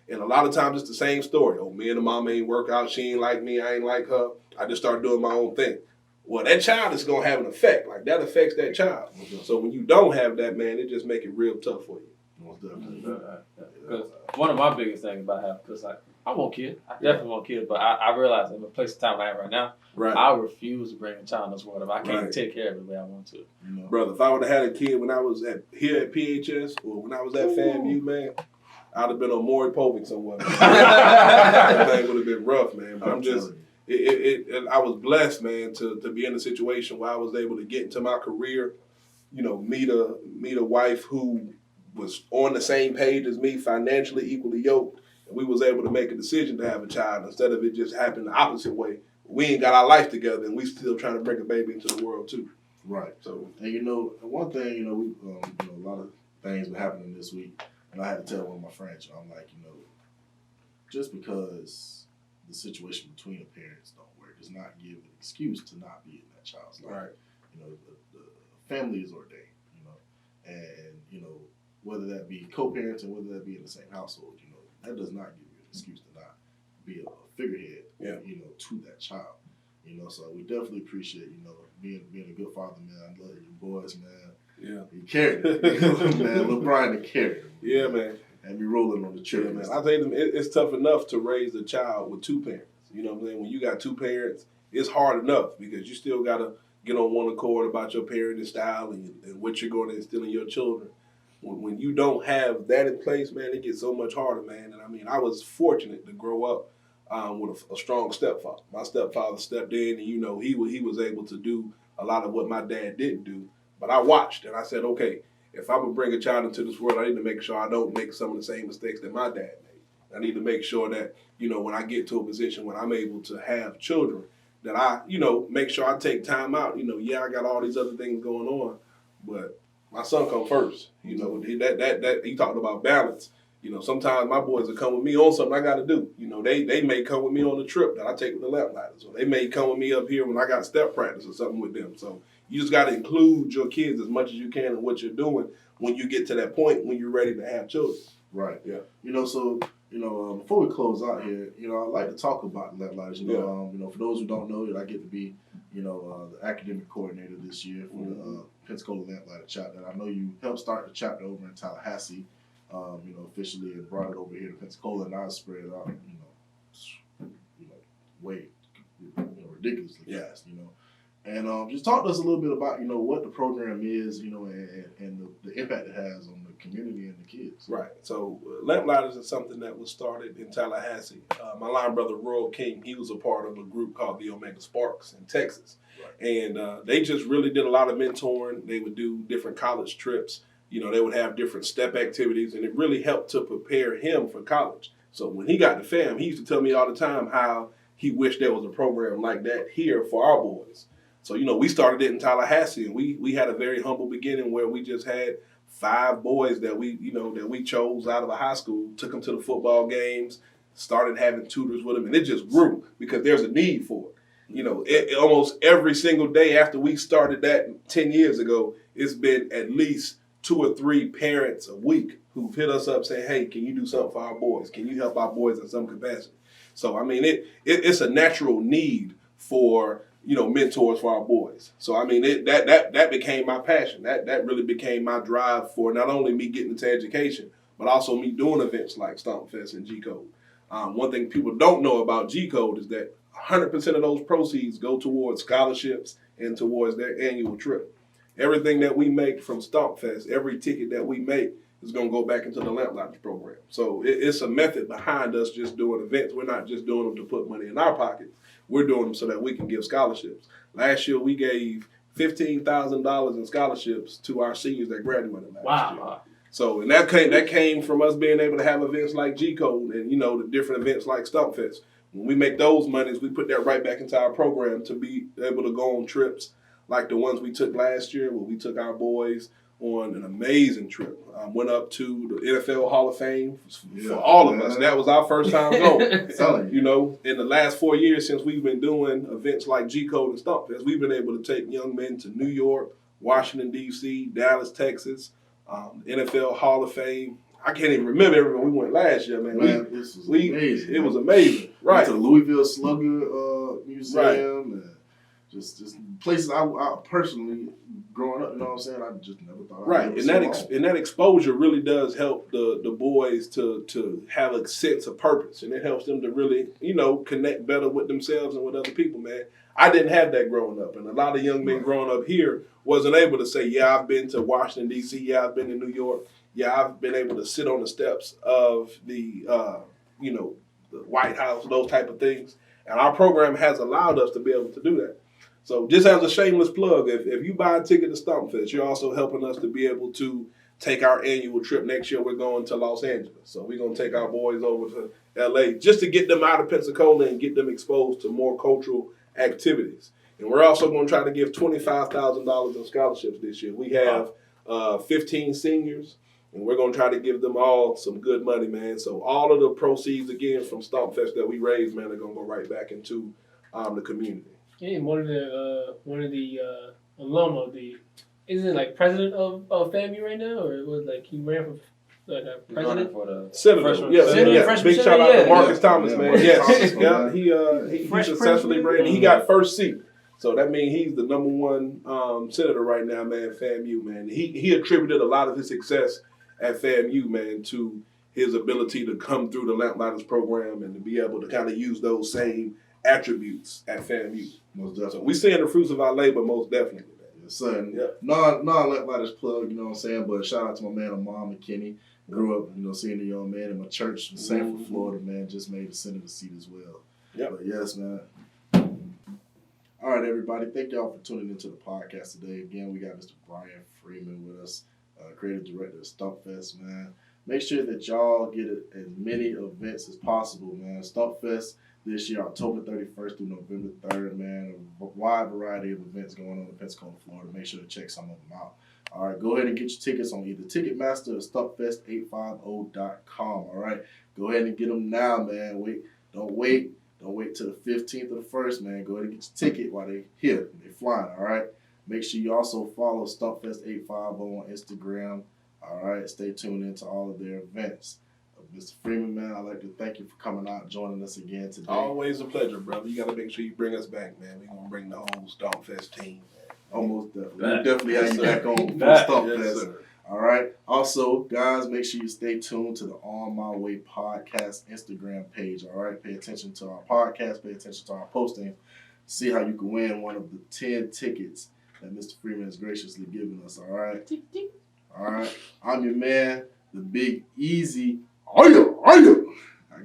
And a lot of times it's the same story. Oh, me and the mama ain't work out. She ain't like me. I ain't like her. I just started doing my own thing. Well, that child is going to have an effect. Like, that affects that child. So when you don't have that, man, it just make it real tough for you. Most definitely. Because one of my biggest things about having, because I want kids. I definitely want kids. But I realize in the place of time I am right now, I refuse to bring a child in this world if I can't take care of it the way I want to. Brother, if I would have had a kid when I was here at PHS or when I was at FAMU, man, I'd have been on Maury Povich somewhere. That thing would have been rough, man. But I was blessed, man, to be in a situation where I was able to get into my career, meet a wife who was on the same page as me, financially equally yoked, and we was able to make a decision to have a child instead of it just happening the opposite way. We ain't got our life together, and we still trying to bring a baby into the world too. Right. So, and one thing, we a lot of things were happening this week. And I had to tell one of my friends, I'm like, just because the situation between the parents don't work does not give an excuse to not be in that child's life. right. The family is ordained, and, whether that be co-parenting, whether that be in the same household, that does not give you an excuse to not be a figurehead, to that child. So we definitely appreciate, being a good father, man. I love your boys, man. Yeah. He carried it. Man, little Bryan carried it. Yeah, man. And be rolling on the trip. Yeah, man. I tell you, it's tough enough to raise a child with two parents. You know what I'm saying? When you got two parents it's hard enough because you still got to get on one accord about your parenting style and what you're going to instill in your children. When you don't have that in place, man, it gets so much harder, man. And I mean, I was fortunate to grow up with a strong stepfather. My stepfather stepped in, and he was able to do a lot of what my dad didn't do. But I watched, and I said, okay, if I'm gonna bring a child into this world, I need to make sure I don't make some of the same mistakes that my dad made. I need to make sure that when I get to a position when I'm able to have children, that I make sure I take time out. I got all these other things going on, but my son come first. That he talked about balance. Sometimes my boys will come with me on something I got to do. They may come with me on the trip that I take with the Lamplighters, or they may come with me up here when I got step practice or something with them. So you just got to include your kids as much as you can in what you're doing when you get to that point when you're ready to have children. Right. Yeah. Before we close out here, I'd like to talk about Lamplighters. For those who don't know, I get to be, the academic coordinator this year for the Pensacola Lamplighter chapter. I know you helped start the chapter over in Tallahassee, officially, and brought it over here to Pensacola, and now it's spread out, way, ridiculously fast, And just talk to us a little bit about, what the program is, and the impact it has on the community and the kids. Right. So Lamplighters is something that was started in Tallahassee. My line brother, Royal King, he was a part of a group called the Omega Sparks in Texas. Right. And they just really did a lot of mentoring. They would do different college trips. They would have different step activities, and it really helped to prepare him for college. So when he got to FAM, he used to tell me all the time how he wished there was a program like that here for our boys. So, we started it in Tallahassee, and we had a very humble beginning where we just had 5 boys that we chose out of a high school, took them to the football games, started having tutors with them, and it just grew because there's a need for it. Almost every single day after we started that 10 years ago, it's been at least 2 or 3 parents a week who've hit us up saying, hey, can you do something for our boys? Can you help our boys in some capacity? So, I mean, it's a natural need for mentors for our boys. So, I mean, that became my passion. That really became my drive for not only me getting into education, but also me doing events like Stompfest and G-Code. One thing people don't know about G-Code is that 100% of those proceeds go towards scholarships and towards their annual trip. Everything that we make from Stompfest, every ticket that we make is going to go back into the Lamplighters program. So it's a method behind us just doing events. We're not just doing them to put money in our pockets. We're doing them so that we can give scholarships. Last year, we gave $15,000 in scholarships to our seniors that graduated last year. So, and that came from us being able to have events like G-Code and, the different events like Stompfest. When we make those monies, we put that right back into our program to be able to go on trips like the ones we took last year, where we took our boys on an amazing trip. Went up to the NFL Hall of Fame for all of us. That was our first time going. In the last 4 years since we've been doing events like G-Code and Stompfest, we've been able to take young men to New York, Washington, D.C., Dallas, Texas, NFL Hall of Fame. I can't even remember everywhere we went last year, man. This was amazing. It was amazing. Right. Went to the Louisville Slugger Museum. Right. Just places I personally, growing up, what I'm saying, I just never thought. Right, and that exposure really does help the boys to have a sense of purpose, and it helps them to really, connect better with themselves and with other people, man. I didn't have that growing up, and a lot of young men growing up here wasn't able to say, yeah, I've been to Washington, D.C., yeah, I've been to New York, yeah, I've been able to sit on the steps of the White House, those type of things, and our program has allowed us to be able to do that. So just as a shameless plug, if you buy a ticket to Stompfest, you're also helping us to be able to take our annual trip. Next year, we're going to Los Angeles. So we're going to take our boys over to L.A. just to get them out of Pensacola and get them exposed to more cultural activities. And we're also going to try to give $25,000 in scholarships this year. We have 15 seniors, and we're going to try to give them all some good money, man. So all of the proceeds, again, from Stompfest that we raise, man, are going to go right back into the community. Yeah, one of the alum of the, isn't it like president of FAMU right now, or it was like he ran for president for the senator. Freshman Big shout out to Marcus Thomas, Yeah, man. Marcus Thomas, he successfully ran. He got first seat, so that means he's the number one senator right now, man. FAMU, man. He attributed a lot of his success at FAMU, man, to his ability to come through the Lamplighters program and to be able to kind of use those same attributes at FAMU. Most So definitely. we seeing the fruits of our labor, most definitely. Yes, sir. Yeah. Let by this plug, you know what I'm saying? But shout out to my man, Mom McKinney. Grew up, seeing the young man in my church in Sanford, Florida, man. Just made the senator seat as well. Yep. But yes, man. All right, everybody. Thank y'all for tuning into the podcast today. Again, we got Mr. Bryan Freeman with us, creative director of Stompfest, man. Make sure that y'all get as many events as possible, man. Stompfest this year, October 31st through November 3rd, man. A wide variety of events going on in Pensacola, Florida. Make sure to check some of them out. All right, go ahead and get your tickets on either Ticketmaster or StumpFest850.com. All right, go ahead and get them now, man. Don't wait till the 15th or the 1st, man. Go ahead and get your ticket while they're here. They're flying, all right? Make sure you also follow StumpFest850 on Instagram. All right, stay tuned into all of their events. Mr. Freeman, man, I'd like to thank you for coming out, joining us again today. Always a pleasure, brother. You got to make sure you bring us back, man. We're going to bring the whole Stompfest team, man. Almost definitely. Back. We'll definitely have you back on for Back. Stompfest. Yes, sir. All right. Also, guys, make sure you stay tuned to the On My Way Podcast Instagram page. All right. Pay attention to our podcast. Pay attention to our posting. See how you can win one of the 10 tickets that Mr. Freeman has graciously given us. All right. All right. I'm your man, the Big Easy. I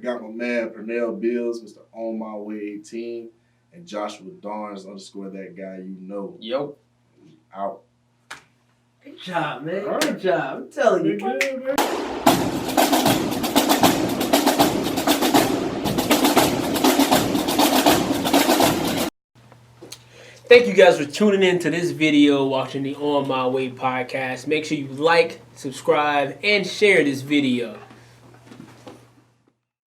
got my man, Pernell Bills, Mr. On My Way 18, and Joshua Darns, _ that guy you know. Yo. Out. Good job, man. Good job. I'm telling you. Thank you guys for tuning in to this video, watching the On My Way podcast. Make sure you like, subscribe, and share this video.